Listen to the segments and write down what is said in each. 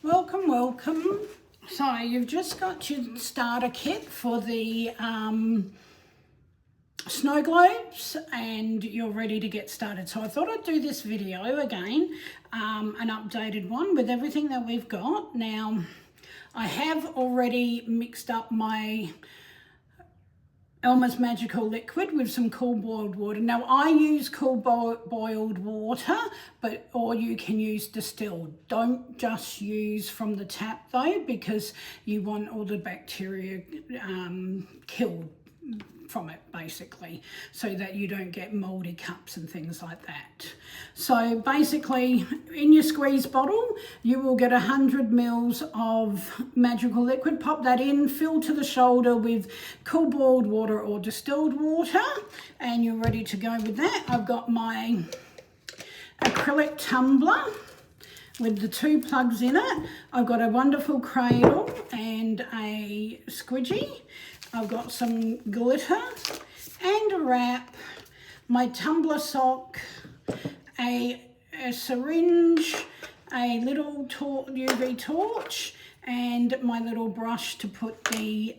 Welcome, welcome. So you've just got your starter kit for the snow globes and you're ready to get started. So I thought I'd do this video again, an updated one with everything that we've got. Now I have already mixed up my Elmer's Magical Liquid with some cool boiled water. Now I use cool boiled water, or you can use distilled. Don't just use from the tap though, because you want all the bacteria killed from it basically, so that you don't get moldy cups and things like that. So basically in your squeeze bottle you will get 100 mils of magical liquid. Pop that in, fill to the shoulder with cool boiled water or distilled water, and you're ready to go with that. I've got my acrylic tumbler with the 2 plugs in it. I've got a wonderful cradle and a squidgy. I've got some glitter and a wrap, my tumbler sock, a syringe, a little UV torch, and my little brush to put the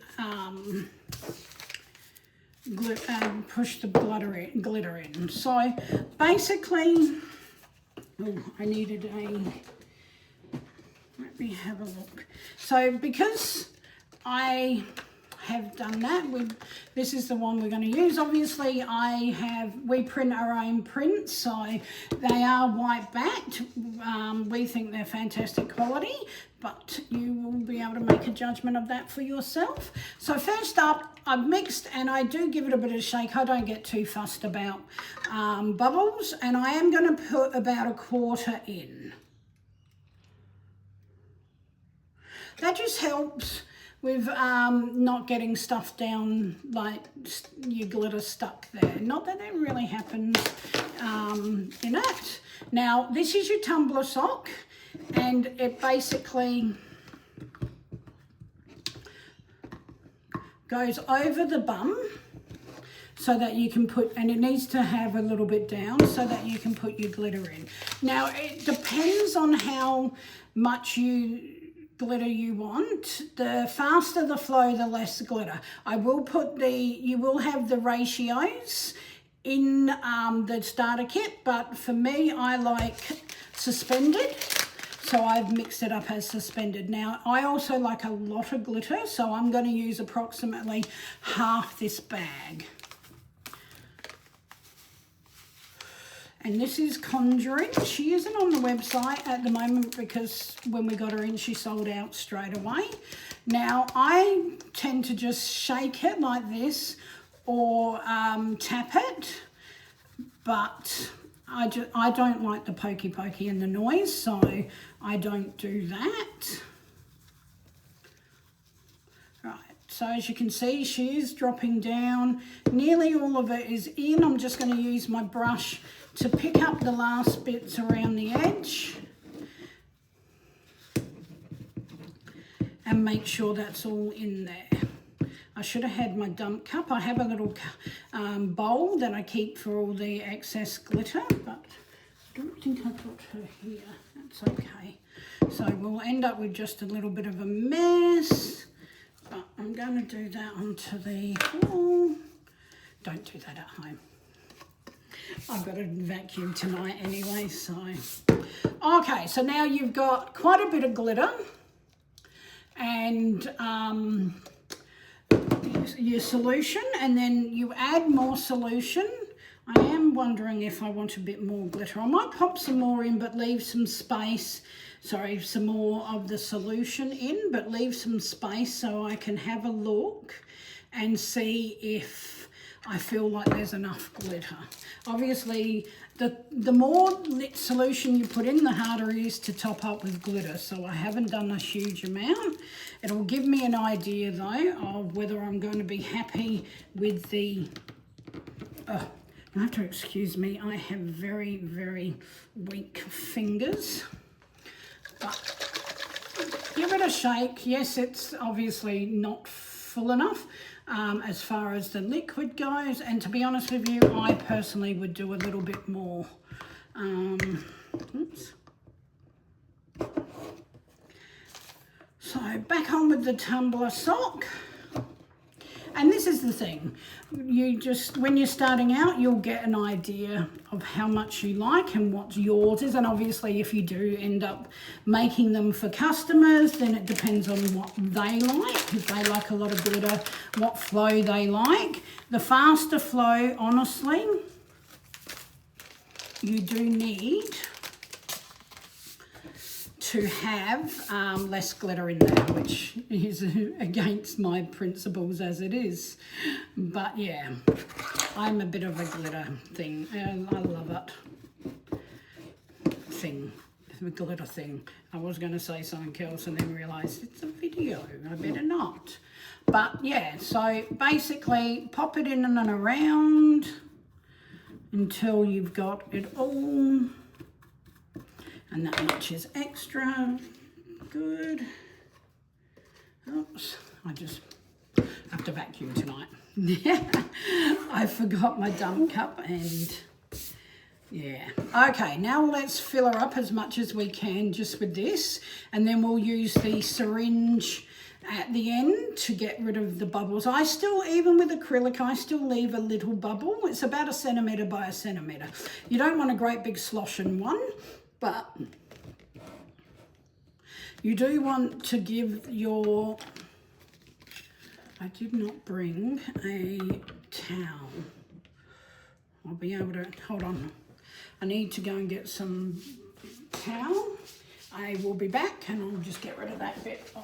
push the glitter in. So basically, I needed let me have a look. So because I have done that, this is the one we're going to use. Obviously we print our own prints, so they are white backed. We think they're fantastic quality, but you will be able to make a judgment of that for yourself. So first up, I've mixed, and I do give it a bit of a shake. I don't get too fussed about bubbles, and I am going to put about 1/4 in. That just helps with not getting stuff down, like your glitter stuck there. Not that that really happens in it. Now this is your tumbler sock, and it basically goes over the bum so that you can put, and it needs to have a little bit down so that you can put your glitter in. Now it depends on how much glitter you want. The faster the flow, the less glitter. You will have the ratios in the starter kit, but for me I like suspended, so I've mixed it up as suspended. Now I also like a lot of glitter, so I'm going to use approximately half this bag. And this is Conjuring. She isn't on the website at the moment because when we got her in, she sold out straight away. Now, I tend to just shake it like this or tap it, but I don't like the pokey and the noise, so I don't do that. So as you can see, she is dropping down. Nearly all of it is in. I'm just going to use my brush to pick up the last bits around the edge and make sure that's all in there. I should have had my dump cup. I have a little bowl that I keep for all the excess glitter, but I don't think I put her here. That's okay. So we'll end up with just a little bit of a mess. But I'm going to do that onto the floor. Don't do that at home. I've got a vacuum tonight anyway, so. Okay, so now you've got quite a bit of glitter and your solution, and then you add more solution. I am wondering if I want a bit more glitter. I might pop some more in, but leave some space. Sorry, some more of the solution in, but leave some space so I can have a look and see if I feel like there's enough glitter. Obviously, the more solution you put in, the harder it is to top up with glitter. So I haven't done a huge amount. It'll give me an idea though of whether I'm going to be happy with the... you have to excuse me, I have very, very weak fingers. But give it a shake. Yes, it's obviously not full enough as far as the liquid goes, and to be honest with you, I personally would do a little bit more. Oops. So back on with the tumbler sock. And this is the thing, you just, when you're starting out, you'll get an idea of how much you like and what yours is. And obviously if you do end up making them for customers, then it depends on what they like. If they like a lot of glitter, what flow they like. The faster flow, honestly, you do need to have less glitter in there, which is against my principles as it is. But yeah, I'm a bit of a glitter thing, and I love it. The glitter thing. I was going to say something else and then realised it's a video, I better not. But yeah, so basically pop it in and around until you've got it all. And that much is extra good. Oops, I just have to vacuum tonight. I forgot my dump cup and yeah. Okay, now let's fill her up as much as we can just with this, and then we'll use the syringe at the end to get rid of the bubbles. I still, even with acrylic, I still leave a little bubble. It's about 1 centimetre by 1 centimetre. You don't want a great big sloshing one, but you do want to give your, I did not bring a towel. I'll be able to, hold on. I need to go and get some towel. I will be back and I'll just get rid of that bit of.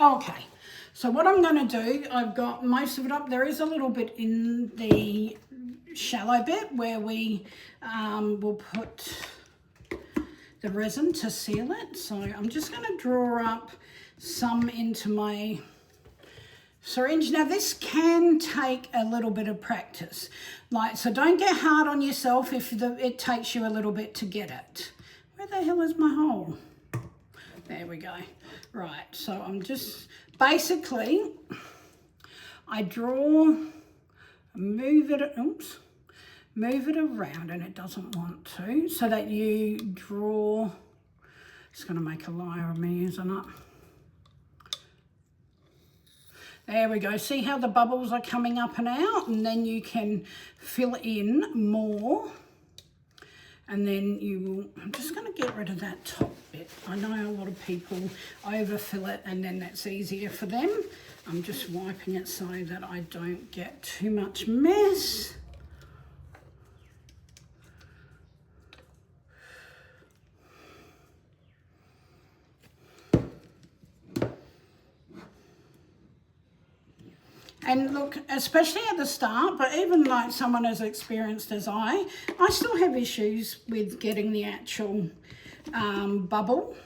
Okay, so what I'm going to do, I've got most of it up. There is a little bit in the shallow bit where we will put the resin to seal it. So I'm just going to draw up some into my syringe. Now this can take a little bit of practice, so don't get hard on yourself if it takes you a little bit to get it. Where the hell is my hole? There we go. Right, so I'm just, basically, I draw, move it around, and it doesn't want to, so that you draw, it's going to make a liar of me, isn't it? There we go. See how the bubbles are coming up and out, and then you can fill in more. And then you will, I'm just going to get rid of that top bit. I know a lot of people overfill it and then that's easier for them. I'm just wiping it so that I don't get too much mess. And look, especially at the start, but even like someone as experienced as I still have issues with getting the actual bubble.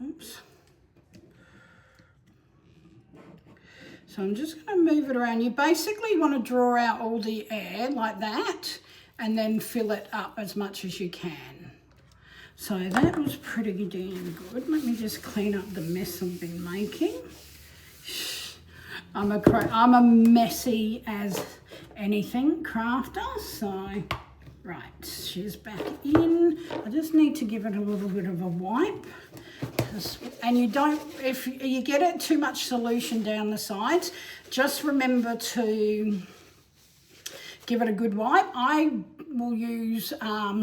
Oops. So I'm just going to move it around. You basically want to draw out all the air like that and then fill it up as much as you can. So that was pretty damn good. Let me just clean up the mess I've been making. I'm a messy as anything crafter, so right, she's back in. I just need to give it a little bit of a wipe. And you don't, if you get it too much solution down the sides, just remember to give it a good wipe. I will use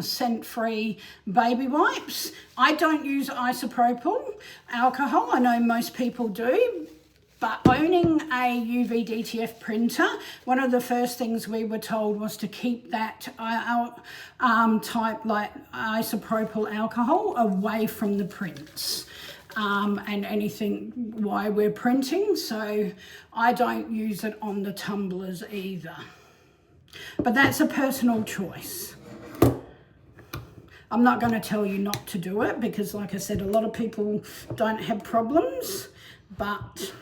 scent-free baby wipes. I don't use isopropyl alcohol. I know most people do. But owning a UV DTF printer, one of the first things we were told was to keep that type like isopropyl alcohol away from the prints and anything while we're printing. So I don't use it on the tumblers either. But that's a personal choice. I'm not going to tell you not to do it because, like I said, a lot of people don't have problems, but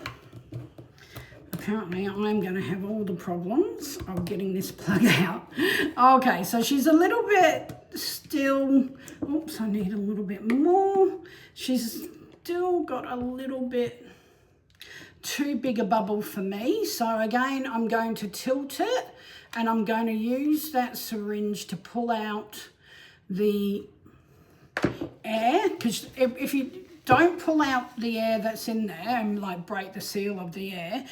apparently I'm going to have all the problems of getting this plug out. Okay, so she's a little bit still, oops, I need a little bit more. She's still got a little bit too big a bubble for me. So again, I'm going to tilt it and I'm going to use that syringe to pull out the air, because if you don't pull out the air that's in there and like break the seal of the air,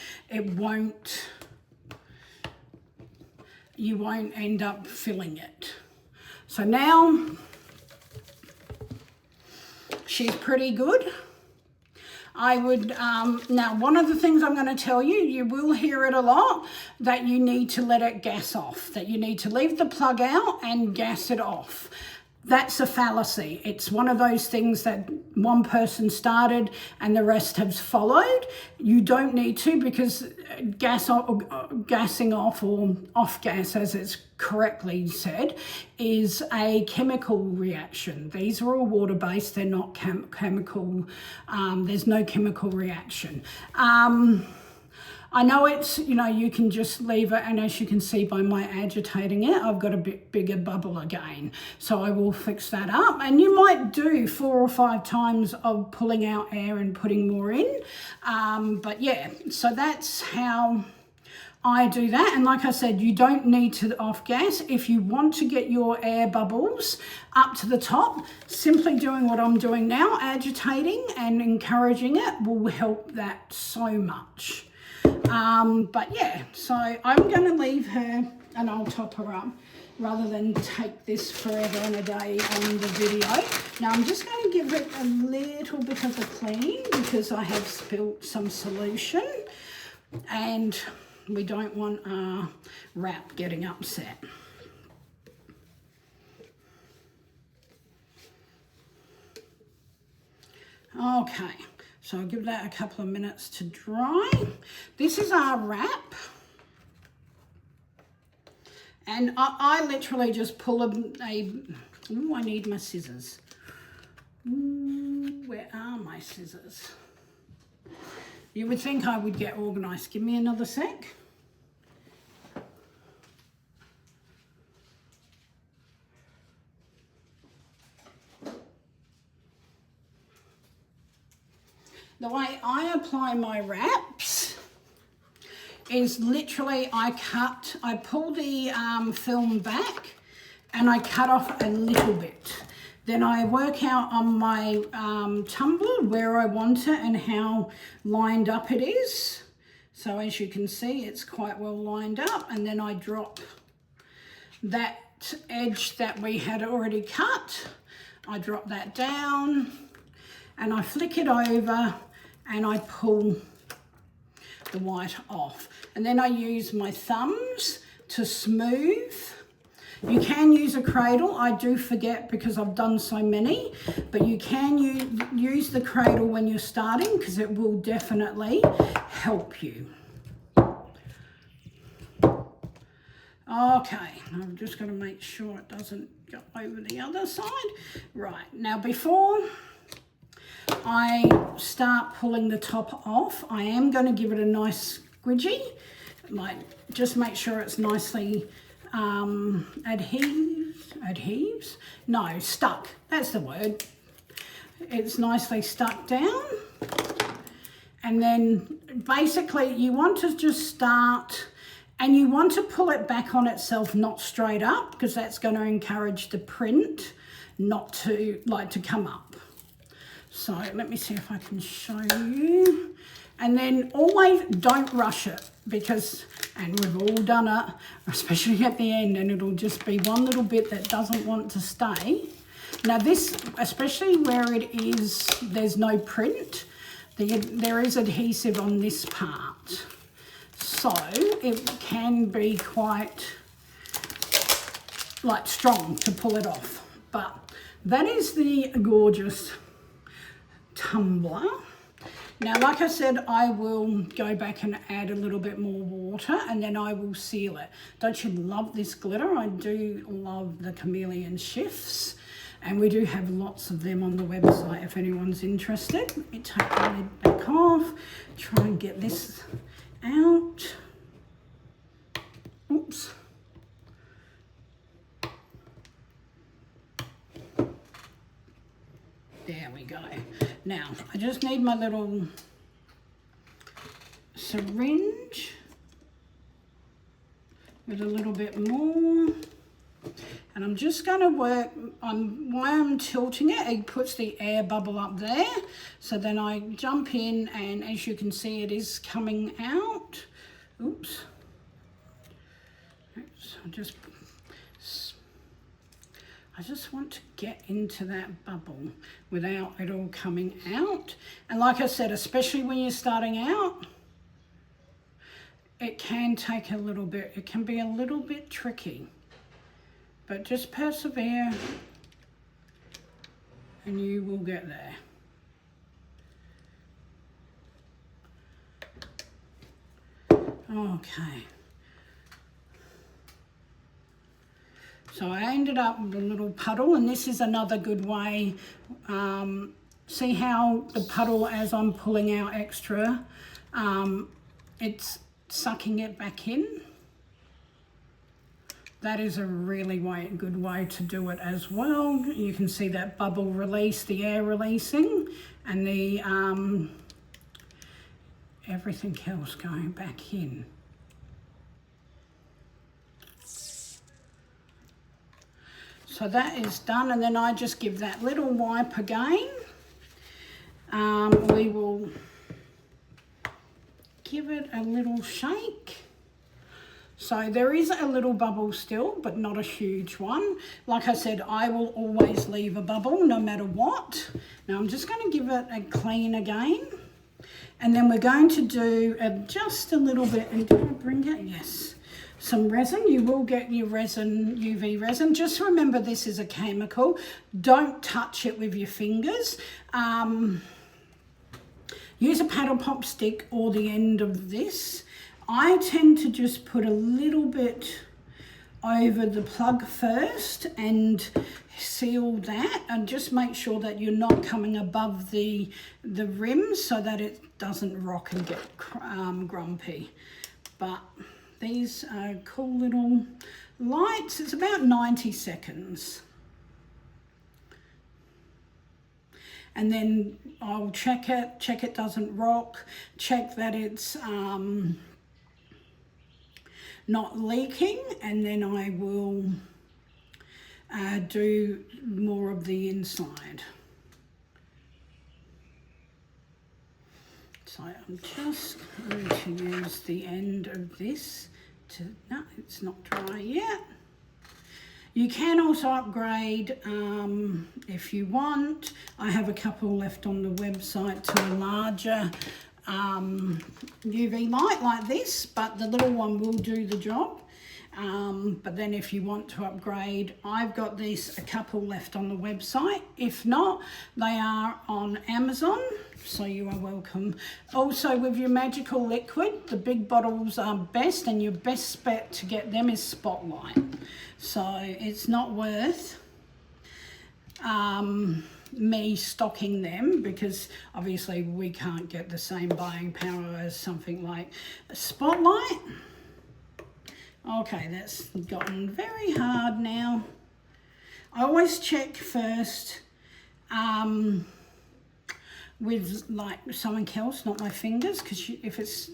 you won't end up filling it. So now she's pretty good. I would, now one of the things I'm going to tell you, you will hear it a lot, that you need to let it gas off, that you need to leave the plug out and gas it off. That's a fallacy. It's one of those things that one person started and the rest has followed. You don't need to, because gassing off, or off gas as it's correctly said, is a chemical reaction. These are all water-based, they're not chemical, there's no chemical reaction. I know it's, you know, you can just leave it, and as you can see by my agitating it, I've got a bit bigger bubble again. So I will fix that up, and you might do 4 or 5 times of pulling out air and putting more in. But yeah, so that's how I do that. And like I said, you don't need to off gas. If you want to get your air bubbles up to the top, simply doing what I'm doing now, agitating and encouraging it, will help that so much. But yeah, so I'm going to leave her and I'll top her up rather than take this forever and a day on the video. Now I'm just going to give it a little bit of a clean, because I have spilt some solution and we don't want our wrap getting upset. Okay. So I'll give that a couple of minutes to dry. This is our wrap. And I literally just pull ooh, I need my scissors. Ooh, where are my scissors? You would think I would get organised. Give me another sec. The way I apply my wraps is literally I pull the film back and I cut off a little bit. Then I work out on my tumbler where I want it and how lined up it is. So as you can see, it's quite well lined up, and then I drop that edge that we had already cut. I drop that down and I flick it over and I pull the white off. And then I use my thumbs to smooth. You can use a cradle. I do forget because I've done so many, but you can use the cradle when you're starting, because it will definitely help you. Okay, I'm just going to make sure it doesn't go over the other side. Right, now before I start pulling the top off, I am going to give it a nice squidgy, like just make sure it's nicely stuck, that's the word. It's nicely stuck down, and then basically you want to just start, and you want to pull it back on itself, not straight up, because that's going to encourage the print not to come up. So let me see if I can show you. And then always don't rush it, because, and we've all done it, especially at the end, and it'll just be one little bit that doesn't want to stay. Now this, especially where it is, there's no print, there is adhesive on this part. So it can be quite like strong to pull it off. But that is the gorgeous tumbler. Now, like I said, I will go back and add a little bit more water, and then I will seal it. Don't you love this glitter? I do love the chameleon shifts, and we do have lots of them on the website if anyone's interested. Let me take the lid back off, try and get this out. Oops. There we go. Now, I just need my little syringe with a little bit more. And I'm just going to work on, while I'm tilting it, it puts the air bubble up there. So then I jump in, and as you can see, it is coming out. Oops. I just want to get into that bubble without it all coming out. And like I said, especially when you're starting out, it can take a little bit, it can be a little bit tricky. But just persevere and you will get there. Okay. So I ended up with a little puddle, and this is another good way. See how the puddle, as I'm pulling out extra, it's sucking it back in. That is a really good way to do it as well. You can see that bubble release, the air releasing, and the everything else going back in. So that is done, and then I just give that little wipe again. We will give it a little shake. So there is a little bubble still, but not a huge one. Like I said, I will always leave a bubble no matter what. Now I'm just going to give it a clean again. And then we're going to do just a little bit, and did I bring it? Yes. Some resin. You will get your resin, UV resin. Just remember, this is a chemical. Don't touch it with your fingers. Use a paddle pop stick or the end of this. I tend to just put a little bit over the plug first and seal that, and just make sure that you're not coming above the rim so that it doesn't rock and get grumpy. But these are cool little lights. It's about 90 seconds. And then I'll check it doesn't rock, check that it's not leaking, and then I will do more of the inside. So I'm just going to use the end of this to, no, it's not dry yet. You can also upgrade if you want. I have a couple left on the website to a larger UV light like this, but the little one will do the job. But then if you want to upgrade, I've got these a couple left on the website. If not, they are on Amazon, so you are welcome. Also, with your magical liquid, the big bottles are best, and your best bet to get them is Spotlight. So it's not worth me stocking them, because obviously we can't get the same buying power as something like a Spotlight. Okay, that's gotten very hard now. I always check first with like something else, not my fingers, because if it's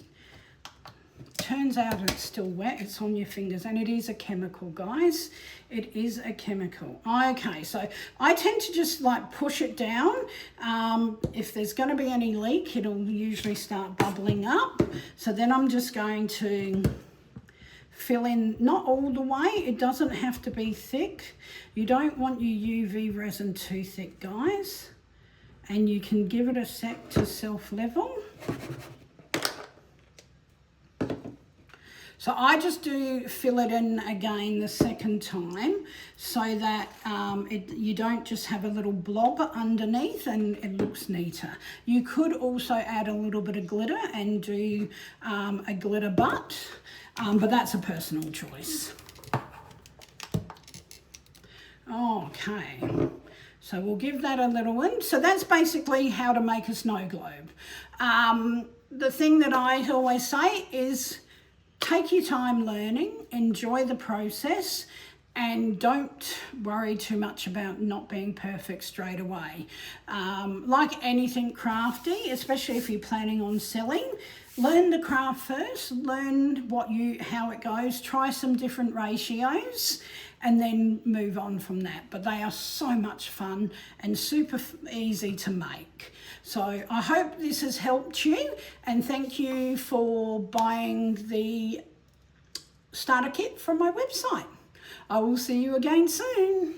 turns out it's still wet, it's on your fingers, and it is a chemical, guys. It is a chemical. Okay, so I tend to just like push it down. If there's going to be any leak, it'll usually start bubbling up. So then I'm just going to fill in, not all the way, it doesn't have to be thick. You don't want your UV resin too thick, guys. And you can give it a sec to self-level. So I just do fill it in again the second time, so that you don't just have a little blob underneath and it looks neater. You could also add a little bit of glitter and do a glitter butt, but that's a personal choice. Okay, so we'll give that a little one. So that's basically how to make a snow globe. the thing that I always say is take your time learning, enjoy the process, and don't worry too much about not being perfect straight away. Like anything crafty, especially if you're planning on selling, learn the craft first, learn how it goes, try some different ratios, and then move on from that. But they are so much fun and super easy to make. So I hope this has helped you, and thank you for buying the starter kit from my website. I will see you again soon.